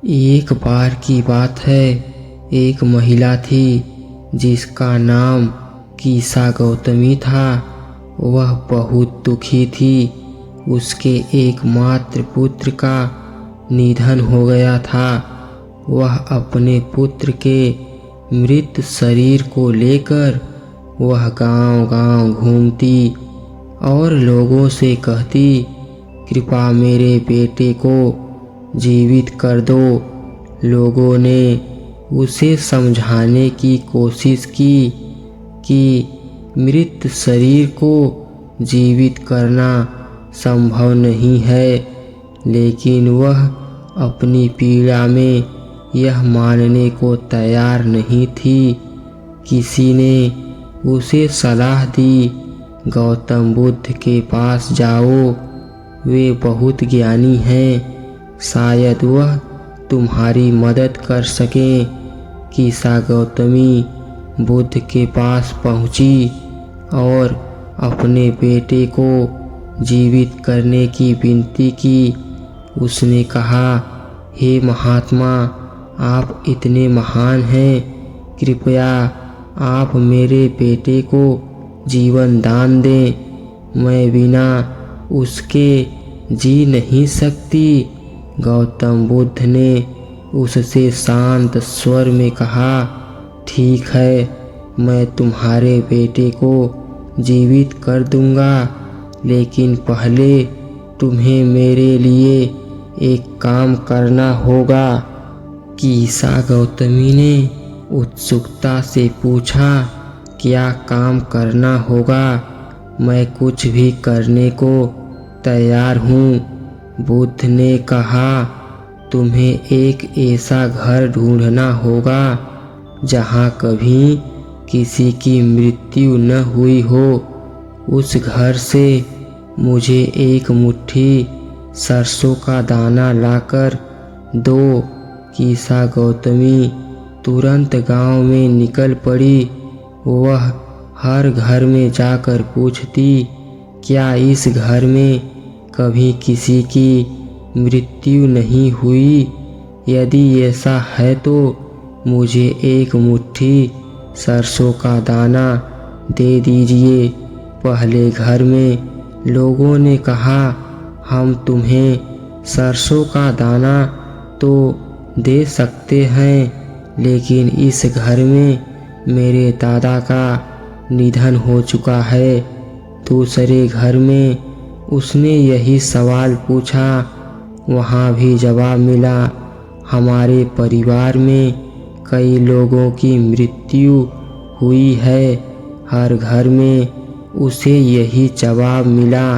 एक बार की बात है, एक महिला थी जिसका नाम कीसा गौतमी था। वह बहुत दुखी थी। उसके एकमात्र पुत्र का निधन हो गया था। वह अपने पुत्र के मृत शरीर को लेकर वह गांव-गांव घूमती और लोगों से कहती, कृपया मेरे बेटे को जीवित कर दो। लोगों ने उसे समझाने की कोशिश की कि मृत शरीर को जीवित करना संभव नहीं है, लेकिन वह अपनी पीड़ा में यह मानने को तैयार नहीं थी। किसी ने उसे सलाह दी, गौतम बुद्ध के पास जाओ, वे बहुत ज्ञानी हैं, शायद वह तुम्हारी मदद कर सकें। कीसा गौतमी बुद्ध के पास पहुंची और अपने बेटे को जीवित करने की विनती की। उसने कहा, हे महात्मा, आप इतने महान हैं, कृपया आप मेरे बेटे को जीवन दान दें। मैं बिना उसके जी नहीं सकती। गौतम बुद्ध ने उससे शांत स्वर में कहा, ठीक है, मैं तुम्हारे बेटे को जीवित कर दूंगा, लेकिन पहले तुम्हें मेरे लिए एक काम करना होगा। कीसा गौतमी ने उत्सुकता से पूछा, क्या काम करना होगा? मैं कुछ भी करने को तैयार हूँ। बुद्ध ने कहा, तुम्हें एक ऐसा घर ढूंढना होगा जहाँ कभी किसी की मृत्यु न हुई हो। उस घर से मुझे एक मुट्ठी सरसों का दाना लाकर दो। कीसा गौतमी तुरंत गांव में निकल पड़ी। वह हर घर में जाकर पूछती, क्या इस घर में कभी किसी की मृत्यु नहीं हुई? यदि ऐसा है तो मुझे एक मुट्ठी सरसों का दाना दे दीजिए। पहले घर में लोगों ने कहा, हम तुम्हें सरसों का दाना तो दे सकते हैं, लेकिन इस घर में मेरे दादा का निधन हो चुका है। दूसरे घर में उसने यही सवाल पूछा। वहाँ भी जवाब मिला, हमारे परिवार में कई लोगों की मृत्यु हुई है। हर घर में उसे यही जवाब मिला।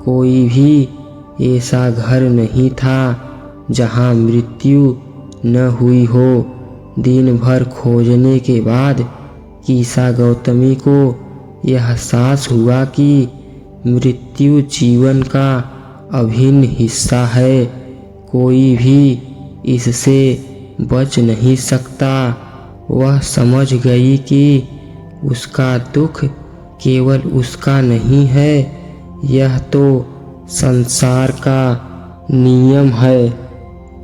कोई भी ऐसा घर नहीं था जहाँ मृत्यु न हुई हो। दिन भर खोजने के बाद कीसा गौतमी को यह एहसास हुआ कि मृत्यु जीवन का अभिन्न हिस्सा है। कोई भी इससे बच नहीं सकता। वह समझ गई कि उसका दुख केवल उसका नहीं है, यह तो संसार का नियम है।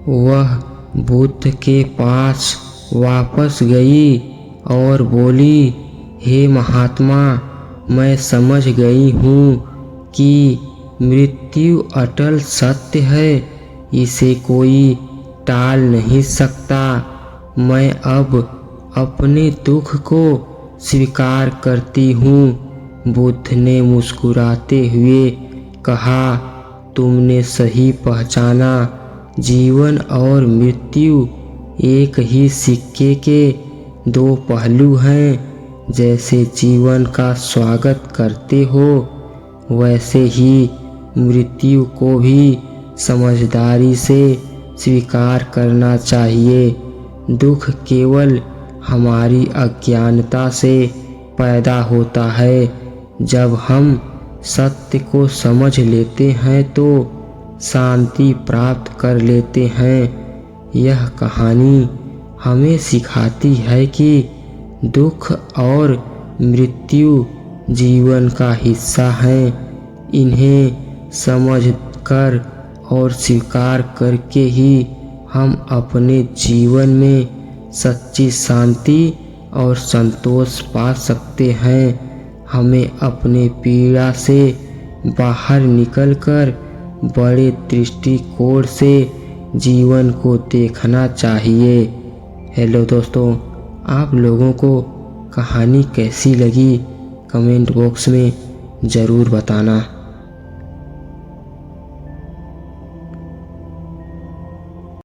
वह बुद्ध के पास वापस गई और बोली, हे महात्मा, मैं समझ गई हूँ कि मृत्यु अटल सत्य है, इसे कोई टाल नहीं सकता। मैं अब अपने दुख को स्वीकार करती हूँ। बुद्ध ने मुस्कुराते हुए कहा, तुमने सही पहचाना। जीवन और मृत्यु एक ही सिक्के के दो पहलू हैं। जैसे जीवन का स्वागत करते हो, वैसे ही मृत्यु को भी समझदारी से स्वीकार करना चाहिए। दुख केवल हमारी अज्ञानता से पैदा होता है। जब हम सत्य को समझ लेते हैं तो शांति प्राप्त कर लेते हैं। यह कहानी हमें सिखाती है कि दुख और मृत्यु जीवन का हिस्सा हैं। इन्हें समझकर और स्वीकार करके ही हम अपने जीवन में सच्ची शांति और संतोष पा सकते हैं। हमें अपने पीड़ा से बाहर निकलकर बड़े दृष्टिकोण से जीवन को देखना चाहिए। हेलो दोस्तों, आप लोगों को कहानी कैसी लगी कमेंट बॉक्स में ज़रूर बताना।